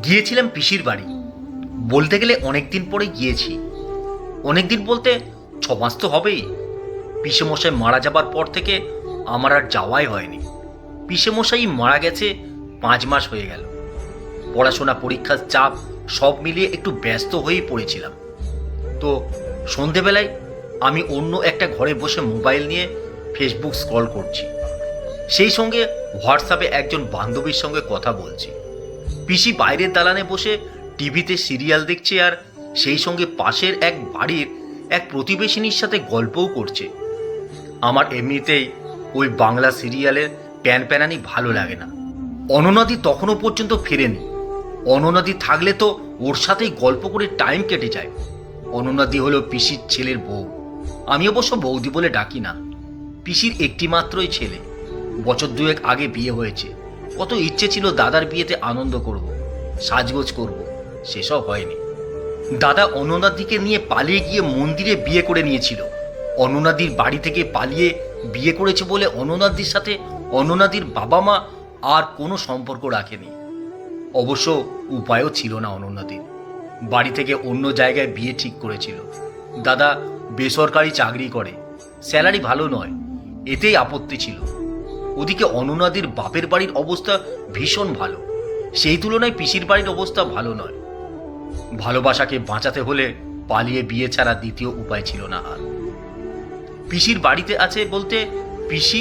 গিয়েছিলাম পিসির বাড়ি। বলতে গেলে অনেকদিন পরে গিয়েছি। অনেকদিন বলতে 6 মাস তো হবেই। পিসেমশাই মারা যাবার পর থেকে আমার আর যাওয়াই হয়নি। পিসেমশাই মারা গেছে 5 মাস হয়ে গেল। পড়াশোনা, পরীক্ষার চাপ সব মিলিয়ে একটু ব্যস্ত হয়েই পড়েছিলাম। তো সন্ধেবেলায় আমি অন্য একটা ঘরে বসে মোবাইল নিয়ে ফেসবুক স্ক্রল করছি। সেই সঙ্গে হোয়াটসঅ্যাপে একজন বান্ধবীর সঙ্গে কথা বলছি। পিসি বাইরের দালানে বসে টিভিতে সিরিয়াল দেখছে, আর সেই সঙ্গে পাশের এক বাড়ির এক প্রতিবেশিনীর সাথে গল্পও করছে। আমার এমনিতেই ওই বাংলা সিরিয়ালের প্যানপ্যানানি ভালো লাগে না। অননাদি তখনও পর্যন্ত ফেরেনি। অননাদি থাকলে তো ওর সাথেই গল্প করে টাইম কেটে যায়। অননাদি হলো পিসির ছেলের বউ। আমি অবশ্য বৌদি বলে ডাকি না। পিসির একটি মাত্রই ছেলে। বছর 2 আগে বিয়ে হয়েছে। কত ইচ্ছে ছিল দাদার বিয়েতে আনন্দ করব, সাজগোজ করব, সেসব হয়নি। দাদা অননাদিকে নিয়ে পালিয়ে গিয়ে মন্দিরে বিয়ে করে নিয়েছিল। অননাদির বাড়ি থেকে পালিয়ে বিয়ে করেছে বলে অননাদির সাথে অননাদির বাবা মা আর কোনো সম্পর্ক রাখেনি। অবশ্য উপায়ও ছিল না অননাদির। বাড়ি থেকে অন্য জায়গায় বিয়ে ঠিক করেছিল। দাদা বেসরকারি চাকরি করে, স্যালারি ভালো নয়, এতেই আপত্তি ছিল। ওদিকে অননাদির বাপের বাড়ির অবস্থা ভীষণ ভালো, সেই তুলনায় পিসির বাড়ির অবস্থা ভালো নয়। ভালোবাসাকে বাঁচাতে হলে পালিয়ে বিয়ে ছাড়া দ্বিতীয় উপায় ছিল না আর। পিসির বাড়িতে আছে বলতে পিসি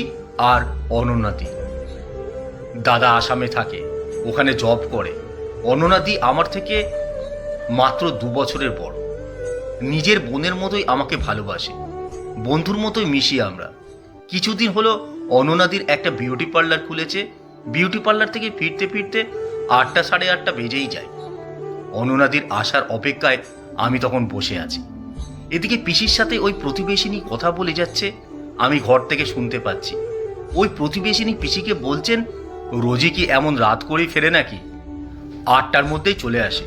আর অননাদি। দাদা আসামে থাকে, ওখানে জব করে। অননাদি আমার থেকে মাত্র 2 বছরের বড়। নিজের বোনের মতোই আমাকে ভালোবাসে, বন্ধুর মতোই মিশি আমরা। কিছুদিন হলো অননাদির একটা বিউটি পার্লার খুলেছে। বিউটি পার্লার থেকে ফিরতে ফিরতে 8টা সাড়ে 8টা বেজেই যায়। অননাদির আসার অপেক্ষায় আমি তখন বসে আছি। এদিকে পিসির সাথে ওই প্রতিবেশিনী কথা বলে যাচ্ছে, আমি ঘর থেকে শুনতে পাচ্ছি। ওই প্রতিবেশিনী পিসিকে বলছেন, রোজই কি এমন রাত করেই ফেরে নাকি? 8টার মধ্যেই চলে আসে,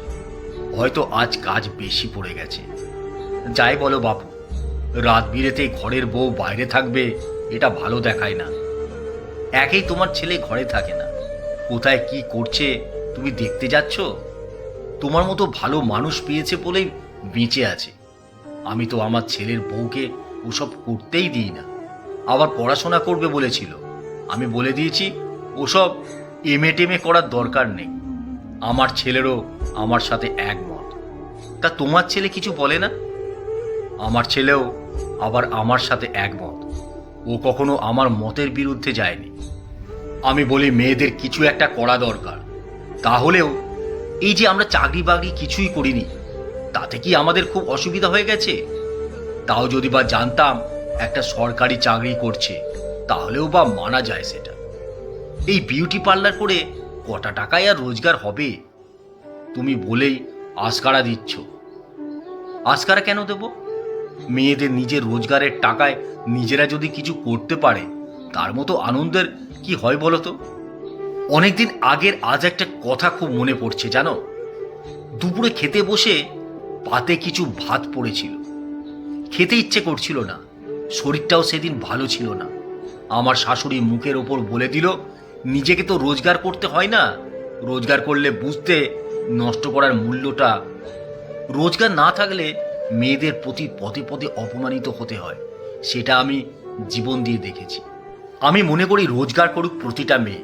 হয়তো আজ কাজ বেশি পড়ে গেছে। যাই বলো বাপু, রাত বিরেতে ঘরের বউ বাইরে থাকবে, এটা ভালো দেখায় না। একেই তোমার ছেলে ঘরে থাকে না, কোথায় কি করছে তুমি দেখতে যাচ্ছ? তোমার মতো ভালো মানুষ পেয়েছে বলেই বেঁচে আছে। আমি তো আমার ছেলের বউকে ওসব করতেই দিই না। আবার পড়াশোনা করবে বলেছিল, আমি বলে দিয়েছি ওসব এমএ টেমে করার দরকার নেই। আমার ছেলেরও আমার সাথে একমত। তা তোমার ছেলে কিছু বলে না? আমার ছেলেও আবার আমার সাথে একমত। ও কখনো আমার মতের বিরুদ্ধে যায়নি। আমি বলি মেয়েদের কিছু একটা করা দরকার। তাহলেও এই যে আমরা চাকরি বাকরি কিছুই করিনি, তাতে কি আমাদের খুব অসুবিধা হয়ে গেছে? তাও যদি বা জানতাম একটা সরকারি চাকরি করছে, তাহলেও বা মানা যায় সেটা। এই বিউটি পার্লার করে কটা টাকায় আর রোজগার হবে? তুমি বলেই আস্কারা দিচ্ছ। আস্কারা কেন দেব? মেয়েদের নিজের রোজগারের টাকায় নিজেরা যদি কিছু করতে পারে, তার মতো আনন্দের কি হয় বলো তো? অনেকদিন আগের আজ একটা কথা খুব মনে পড়ছে জানো। দুপুরে খেতে বসে পাতে কিছু ভাত পড়েছিল। খেতে ইচ্ছে করছিল না, শরীরটাও সেদিন ভালো ছিল না। আমার শাশুড়ি মুখের ওপর বলে দিল, নিজেকে তো রোজগার করতে হয় না, রোজগার করলে বুঝতে নষ্ট করার মূল্যটা। রোজগার না থাকলে মেয়েদের প্রতি পদে পদে অপমানিত হতে হয়, সেটা আমি জীবন দিয়ে দেখেছি। আমি মনে করি রোজগার করুক প্রতিটা মেয়ে,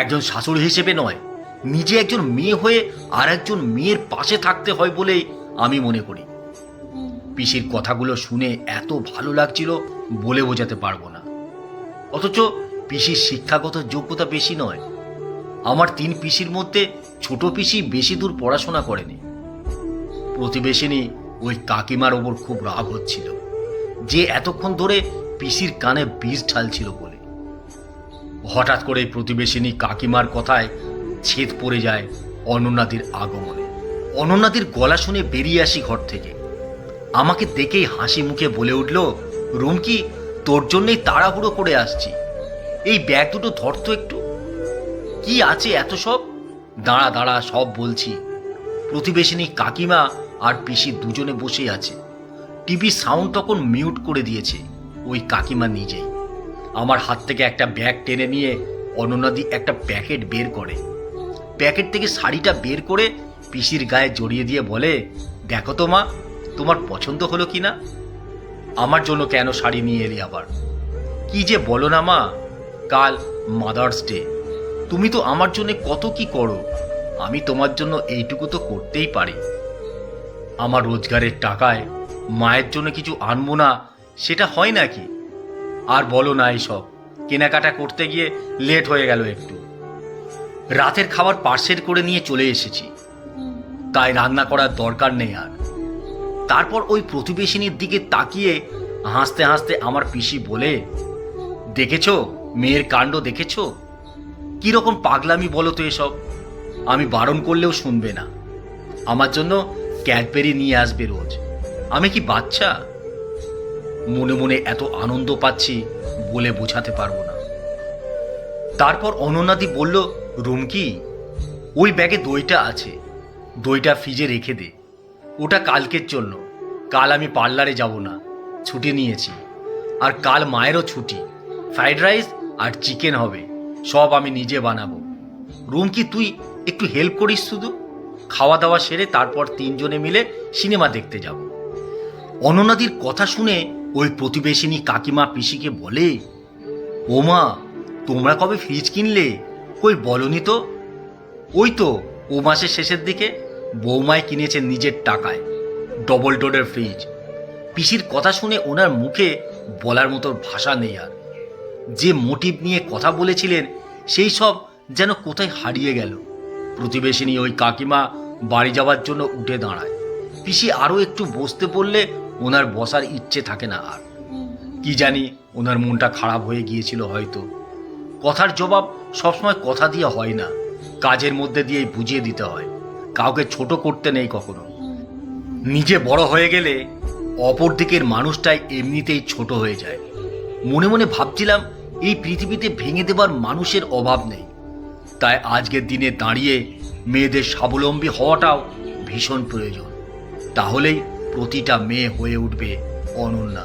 একজন শাশুড়ি হিসেবে নয়, নিজে একজন মেয়ে হয়ে আর একজন মেয়ের পাশে থাকতে হয় বলেই আমি মনে করি। পিসির কথাগুলো শুনে এত ভালো লাগছিল বলে বোঝাতে পারবো না। অথচ পিসির শিক্ষাগত যোগ্যতা বেশি নয়। আমার 3 পিসির মধ্যে ছোট পিসি বেশি দূর পড়াশোনা করেনি। প্রতিবেশিনী ওই কাকিমার ওপর খুব রাগ হচ্ছিল, যে এতক্ষণ ধরে পিসির কানে বিষ ঢালছিল বলে। হঠাৎ করে প্রতিবেশিনী কাকিমার কথায় ছেদ পড়ে যায় অননাদির আগমনে। অননাদির গলা শুনে বেরিয়ে আসি ঘর থেকে। আমাকে দেখেই হাসি মুখে বলে উঠল, রুমকি, তোর জন্যই তাড়াহুড়ো করে আসছি, এই ব্যাগ দুটো ধর তো একটু। কি আছে এত সব? দাঁড়া দাঁড়া, সব বলছি। প্রতিবেশিনী কাকিমা আর পিসি দুজনে বসে আছে। টিভি সাউন্ড তখন মিউট করে দিয়েছে ওই কাকিমা নিজেই। আমার হাত থেকে একটা ব্যাগ টেনে নিয়ে অননাদি একটা প্যাকেট বের করে, প্যাকেট থেকে শাড়িটা বের করে পিসির গায়ে জড়িয়ে দিয়ে বলে, দেখো তো মা, তোমার পছন্দ হলো কি না? আমার জন্য কেন শাড়ি নিয়ে এলি আবার? কি যে বলো না মা, কাল মাদার্স ডে। তুমি তো আমার জন্য কত কি করো, আমি তোমার জন্য এইটুকু তো করতেই পারি। আমার রোজগারের টাকায় মায়ের জন্য কিছু আনবো না, সেটা হয় নাকি? আর বলো না, এইসব কেনাকাটা করতে গিয়ে লেট হয়ে গেল একটু। রাতের খাবার পার্সেল করে নিয়ে চলে এসেছি, তাই রান্না করার দরকার নেই আর। তারপর ওই প্রতিবেশিনীর দিকে তাকিয়ে হাসতে হাসতে আমার পিসি বলে, দেখেছো মেয়ের কাণ্ড, দেখেছো কিরকম পাগলামি বলো তো এসব? আমি বারণ করলেও শুনবে না, আমার জন্য ক্যাডবেরি নিয়ে আসবে রোজ। আমি কি বাচ্চা? মনে মনে এত আনন্দ পাচ্ছি বলে বোঝাতে পারবো না। তারপর অনন্যাদি বলল, রুমকি, ওই ব্যাগে দইটা আছে, দইটা ফ্রিজে রেখে দে, ওটা কালকের জন্য। কাল আমি পার্লারে যাব না, ছুটি নিয়েছি। আর কাল মায়েরও ছুটি, ফ্রাইড রাইস আর চিকেন হবে, সব আমি নিজে বানাবো। রুমকি, তুই একটু হেল্প করিস শুধু। খাওয়া দাওয়া সেরে তারপর তিনজনে মিলে সিনেমা দেখতে যাব। অনন্যাদির কথা শুনে ওই প্রতিবেশিনী কাকিমা পিসিকে বলে, ও মা, তোমরা কবে ফ্রিজ কিনলে? কই বলনি তো। ওই তো ও মাসের শেষের দিকে বৌমায় কিনেছে নিজের টাকায় ডবল ডোরের ফ্রিজ। পিসির কথা শুনে ওনার মুখে বলার মতো ভাষা নেই আর। যে মোটিভ নিয়ে কথা বলেছিলেন সেই সব যেন কোথায় হারিয়ে গেল। প্রতিবেশিনী ওই কাকিমা বাড়ি যাওয়ার জন্য উঠে দাঁড়ায়। পিসি আরও একটু বসতে বললে ওনার বসার ইচ্ছে থাকে না আর। কি জানি ওনার মনটা খারাপ হয়ে গিয়েছিল হয়তো। কথার জবাব সবসময় কথা দিয়ে হয় না, কাজের মধ্যে দিয়েই বুঝিয়ে দিতে হয়। কাউকে ছোট করতে নেই কখনো। নিজে বড় হয়ে গেলে অপর দিকের মানুষটাই এমনিতেই ছোট হয়ে যায়। মনে মনে ভাবছিলাম, এই পৃথিবীতে ভেঙে দেবার মানুষের অভাব নেই। তাই আজকের দিনে দাঁড়িয়ে মেয়েদের স্বাবলম্বী হওয়াটাও ভীষণ প্রয়োজন। তাহলেই প্রতিটা মেয়ে হয়ে উঠবে অনন্যা।